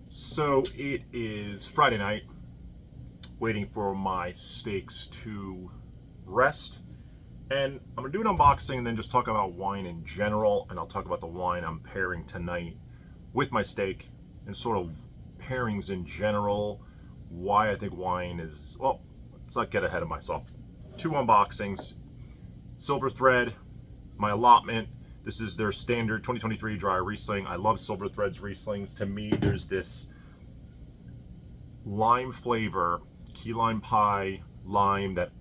So it is Friday night, waiting for my steaks to rest. And I'm gonna do an unboxing and then just talk about wine in general. And I'll talk about the wine I'm pairing tonight with my steak and sort of pairings in general. Why I think wine is, well, let's not get ahead of myself. Two unboxings. Silver Thread, my allotment. This is their standard 2023 dry Riesling. I love Silver Thread's Rieslings. To me, there's this lime flavor, key lime pie lime, that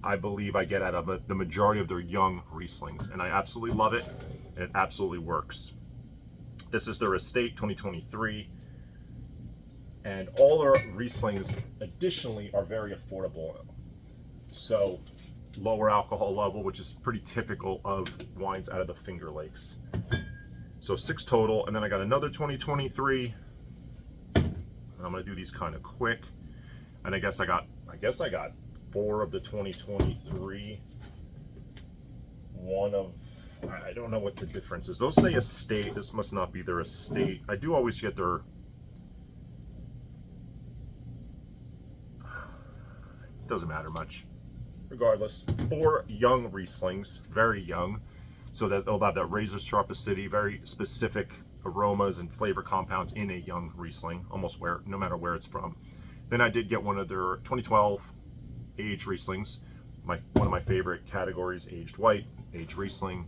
I believe I get out of the majority of their young Rieslings, and I absolutely love it, and it absolutely works. This is their Estate 2023, and all their Rieslings additionally are very affordable. So lower alcohol level, which is pretty typical of wines out of the Finger Lakes. So 6 total, and then I got another 2023. And I'm gonna do these kind of quick. And I guess I got 4 of the 2023. One of, I don't know what the difference is. Those say Estate. This must not be their Estate. I do always get their, doesn't matter much. Regardless, 4 young Rieslings, very young. So they'll have that razor sharp acidity, very specific aromas and flavor compounds in a young Riesling, almost no matter where it's from. Then I did get one of their 2012 aged Rieslings, one of my favorite categories, aged white, aged Riesling,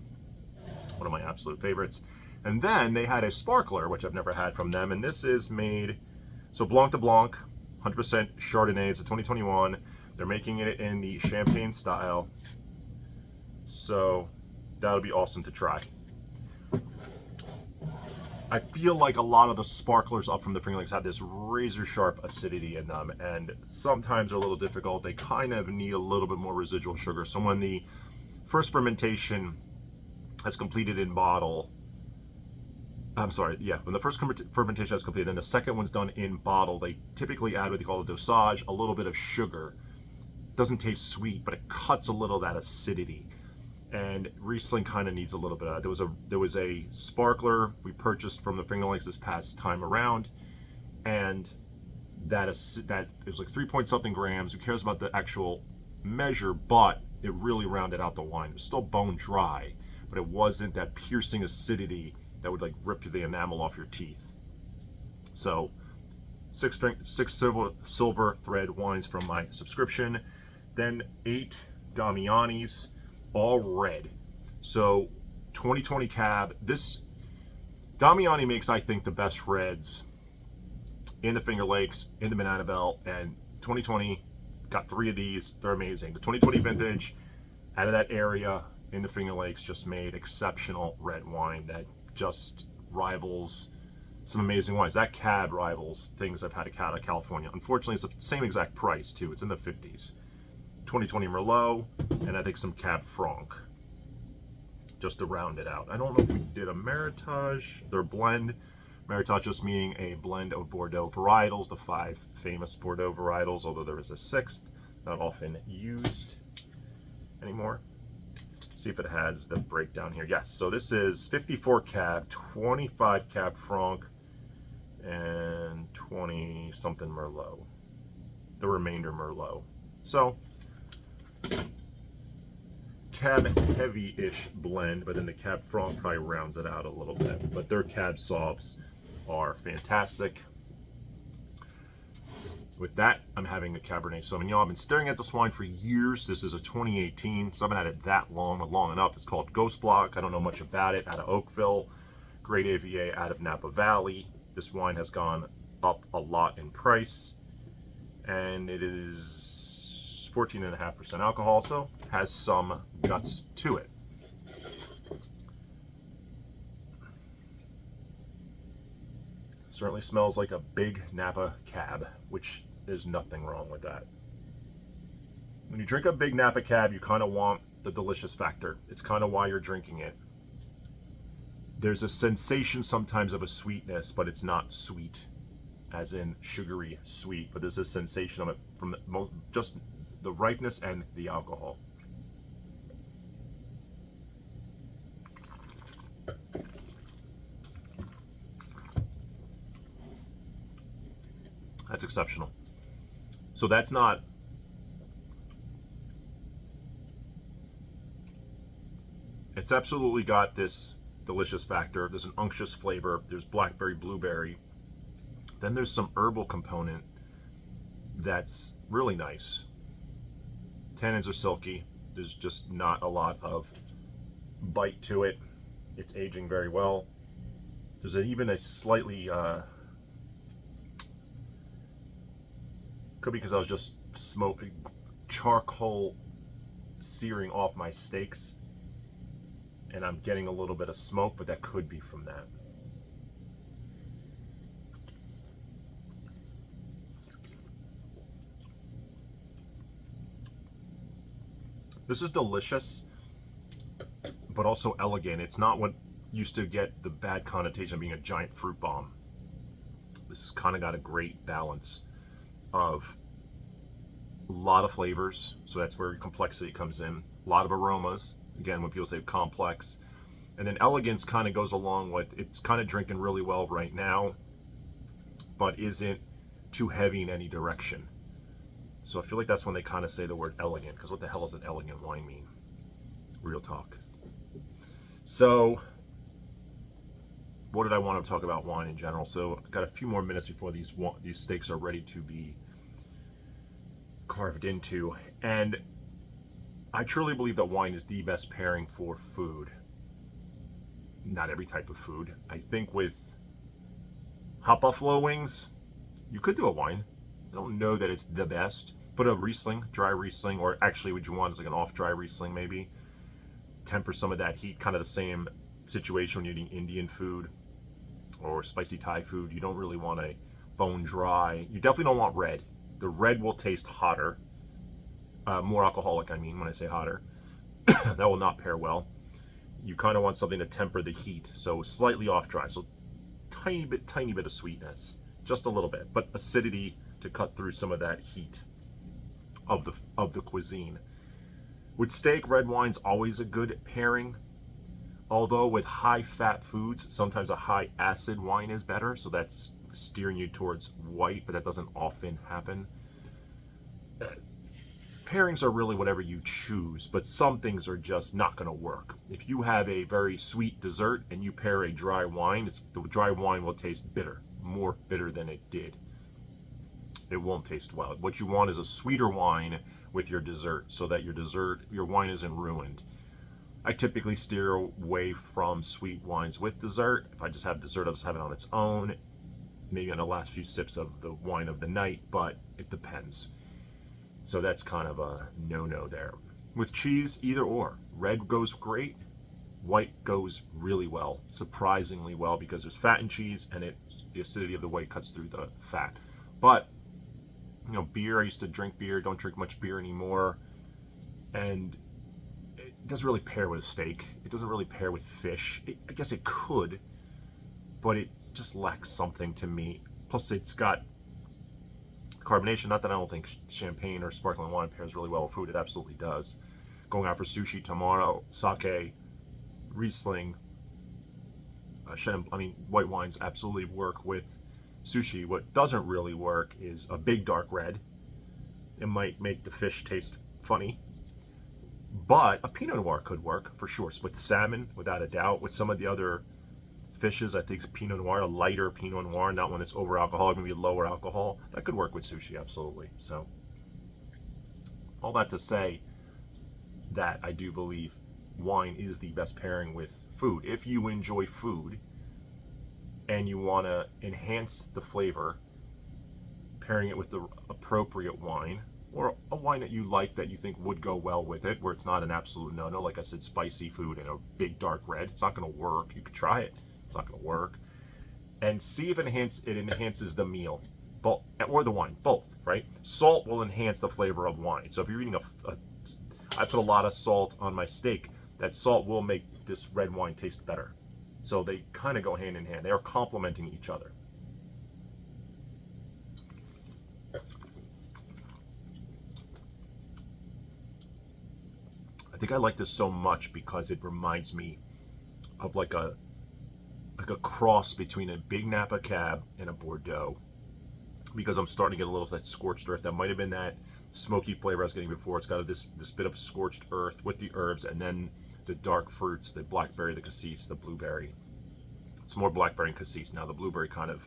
one of my absolute favorites. And then they had a sparkler, which I've never had from them, and this is made, so Blanc de Blanc, 100% Chardonnay, it's a 2021. They're making it in the champagne style, so that'll be awesome to try. I feel like a lot of the sparklers up from the Finger Lakes have this razor sharp acidity in them, and sometimes they're a little difficult. They kind of need a little bit more residual sugar. So when the first fermentation has completed in bottle, when the first fermentation has completed and the second one's done in bottle, they typically add what they call a dosage, a little bit of sugar. Doesn't taste sweet, but it cuts a little of that acidity. And Riesling kind of needs a little bit of that. There was a sparkler we purchased from the Finger Lakes this past time around, and that it was like 3 point something grams. Who cares about the actual measure? But it really rounded out the wine. It was still bone dry, but it wasn't that piercing acidity that would like rip the enamel off your teeth. So 6 Silver Thread wines from my subscription. Then 8 Damianis, all red. So 2020 cab. This Damiani makes, I think, the best reds in the Finger Lakes, in the Banana Belt, and 2020 got 3 of these. They're amazing. The 2020 vintage out of that area in the Finger Lakes just made exceptional red wine that just rivals some amazing wines. That cab rivals things I've had out of California. Unfortunately, it's the same exact price too. It's in the 50s. 2020 Merlot, and I think some Cab Franc, just to round it out. I don't know if we did a Meritage, their blend. Meritage just meaning a blend of Bordeaux varietals, the 5 famous Bordeaux varietals, although there is a 6th, not often used anymore. See if it has the breakdown here. Yes, so this is 54 Cab, 25 Cab Franc, and 20 something Merlot. The remainder Merlot. So Cab heavy-ish blend, but then the Cab Franc probably rounds it out a little bit. But their Cab Sauves are fantastic. With that, I'm having a Cabernet Sauvignon. I've been staring at this wine for years. This is a 2018, so I haven't had it that long, but long enough. It's called Ghost Block. I don't know much about it. Out of Oakville, Great AVA out of Napa Valley. This wine has gone up a lot in price, and it is 14.5% alcohol, so has some guts to it. Certainly smells like a big Napa Cab, which there's nothing wrong with that. When you drink a big Napa Cab, you kind of want the delicious factor. It's kind of why you're drinking it. There's a sensation sometimes of a sweetness, but it's not sweet, as in sugary sweet, but there's a sensation of it from just the ripeness and the alcohol. That's exceptional. So that's not, it's absolutely got this delicious factor. There's an unctuous flavor. There's blackberry, blueberry. Then there's some herbal component that's really nice. Tannins are silky. There's just not a lot of bite to it. It's aging very well. There's even a slightly, could be because I was just smoking charcoal searing off my steaks, and I'm getting a little bit of smoke, but that could be from that. This is delicious, but also elegant. It's not what used to get the bad connotation of being a giant fruit bomb. This has kind of got a great balance of a lot of flavors, so that's where complexity comes in. A lot of aromas, again, when people say complex. And then elegance kind of goes along with, it's kind of drinking really well right now, but isn't too heavy in any direction. So I feel like that's when they kind of say the word elegant, because what the hell does an elegant wine mean? Real talk. So what did I want to talk about wine in general? So I've got a few more minutes before these steaks are ready to be carved into. And I truly believe that wine is the best pairing for food. Not every type of food. I think with hot buffalo wings, you could do a wine. I don't know that it's the best, but a Riesling, dry Riesling, or actually what you want is like an off-dry Riesling maybe. Temper some of that heat, kind of the same situation when you're eating Indian food or spicy Thai food. You don't really want a bone dry. You definitely don't want red. The red will taste hotter, more alcoholic, I mean, when I say hotter. That will not pair well. You kind of want something to temper the heat, so slightly off-dry, so tiny bit of sweetness, just a little bit, but acidity to cut through some of that heat of the cuisine. With steak, red wine's always a good pairing, although with high-fat foods, sometimes a high-acid wine is better, so that's steering you towards white, but that doesn't often happen. Pairings are really whatever you choose, but some things are just not going to work. If you have a very sweet dessert and you pair a dry wine, the dry wine will taste bitter, more bitter than it did. It won't taste well. What you want is a sweeter wine with your dessert, so that your wine isn't ruined. I typically steer away from sweet wines with dessert. If I just have dessert, I'll just have it on its own, maybe on the last few sips of the wine of the night, but it depends. So that's kind of a no-no there. With cheese, either or. Red goes great, white goes really well, surprisingly well, because there's fat in cheese and the acidity of the white cuts through the fat. But, you know, beer, I used to drink beer, don't drink much beer anymore, and it doesn't really pair with a steak. It doesn't really pair with fish. I guess it could, but it just lacks something to me. Plus, it's got carbonation. Not that I don't think champagne or sparkling wine pairs really well with food. It absolutely does. Going out for sushi tomorrow, sake, Riesling, white wines absolutely work with sushi. What doesn't really work is a big dark red. It might make the fish taste funny, but a Pinot Noir could work for sure. So with salmon, without a doubt. With some of the other fishes, I think Pinot Noir, a lighter Pinot Noir, not one that's over alcoholic, maybe lower alcohol, that could work with sushi, absolutely. So all that to say that I do believe wine is the best pairing with food. If you enjoy food and you want to enhance the flavor, pairing it with the appropriate wine, or a wine that you like that you think would go well with it, where it's not an absolute no-no, like I said, spicy food and a big dark red, it's not going to work. You could try it. It's not going to work. And see if it enhances the meal, or the wine, both, right? Salt will enhance the flavor of wine. So if you're eating I put a lot of salt on my steak, that salt will make this red wine taste better. So they kind of go hand in hand. They are complementing each other. I think I like this so much because it reminds me of like a cross between a big Napa Cab and a Bordeaux. because I'm starting to get a little of that scorched earth. That might have been that smoky flavor I was getting before. It's got this bit of scorched earth with the herbs, and then the dark fruits, the blackberry, the cassis, the blueberry. It's more blackberry and cassis now. The blueberry kind of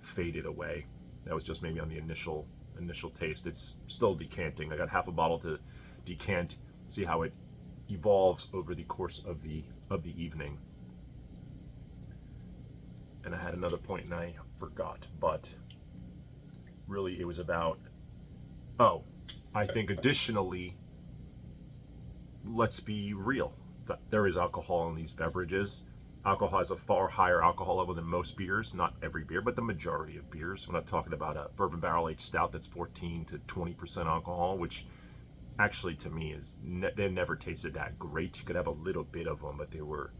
faded away. That was just maybe on the initial taste. It's still decanting. I got half a bottle to decant, see how it evolves over the course of the evening. And I had another point and I forgot, but really it was about, oh, I think additionally, let's be real, that there is alcohol in these beverages. Alcohol has a far higher alcohol level than most beers, not every beer, but the majority of beers. We're not talking about a bourbon barrel aged stout that's 14 to 20% alcohol, which actually to me is, they never tasted that great. You could have a little bit of them, but they were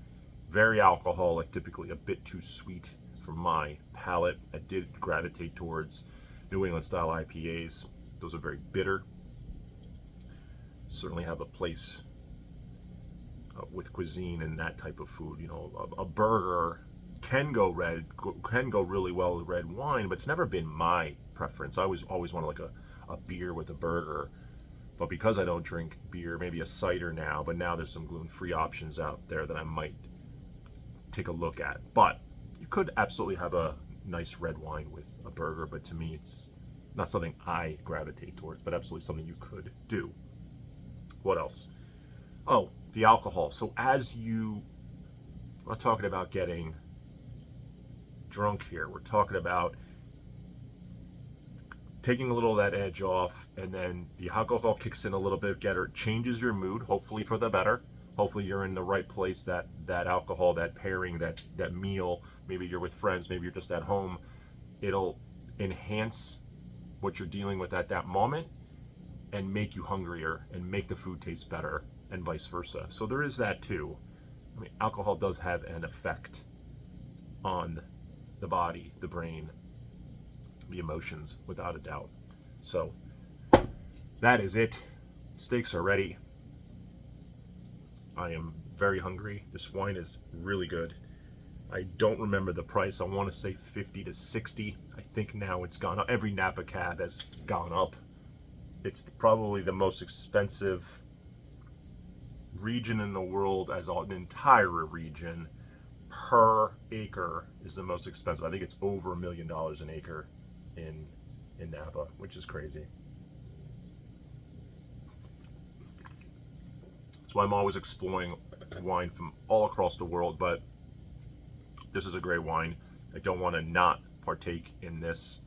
very alcoholic, typically a bit too sweet for my palate. I did gravitate towards New England style IPAs. Those are very bitter. Certainly have a place with cuisine and that type of food. You know, a burger can go really well with red wine, but it's never been my preference. I always wanted like a beer with a burger. But because I don't drink beer, maybe a cider now, but now there's some gluten-free options out there that I might take a look at. But you could absolutely have a nice red wine with a burger, but to me it's not something I gravitate towards, but absolutely something you could do. What else? Oh, the alcohol. So I'm not talking about getting drunk here. We're talking about taking a little of that edge off, and then the alcohol kicks in a little bit, changes your mood, hopefully for the better. Hopefully you're in the right place, that alcohol, that pairing, that meal, maybe you're with friends, maybe you're just at home. It'll enhance what you're dealing with at that moment and make you hungrier and make the food taste better, and vice versa. So there is that too. I mean, alcohol does have an effect on the body, the brain, the emotions, without a doubt. So that is it. Steaks are ready. I am very hungry. This wine is really good. I don't remember the price. I want to say 50 to 60. I think now it's gone up. Every Napa cab has gone up. It's probably the most expensive region in the world, as an entire region per acre is the most expensive. I think it's over $1 million an acre in Napa, which is crazy. That's why I'm always exploring wine from all across the world, but this is a great wine. I don't want to not partake in this,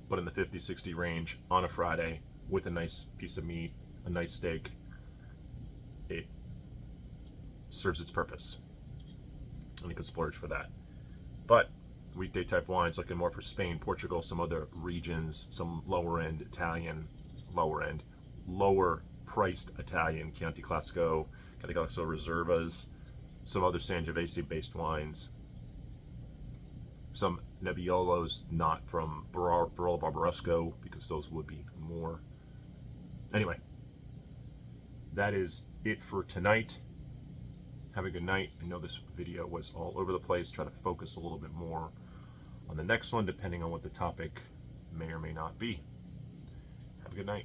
but in the 50-60 range on a Friday with a nice piece of meat, a nice steak, it serves its purpose, and you could splurge for that. But weekday type wines, looking more for Spain, Portugal, some other regions, some lower end Italian, lower priced Italian, Chianti Classico, Reservas, some other Sangiovese based wines, some Nebbiolos, not from Barolo Barbaresco, because those would be more. Anyway, that is it for tonight. Have a good night. I know this video was all over the place. Try to focus a little bit more on the next one, depending on what the topic may or may not be. Have a good night.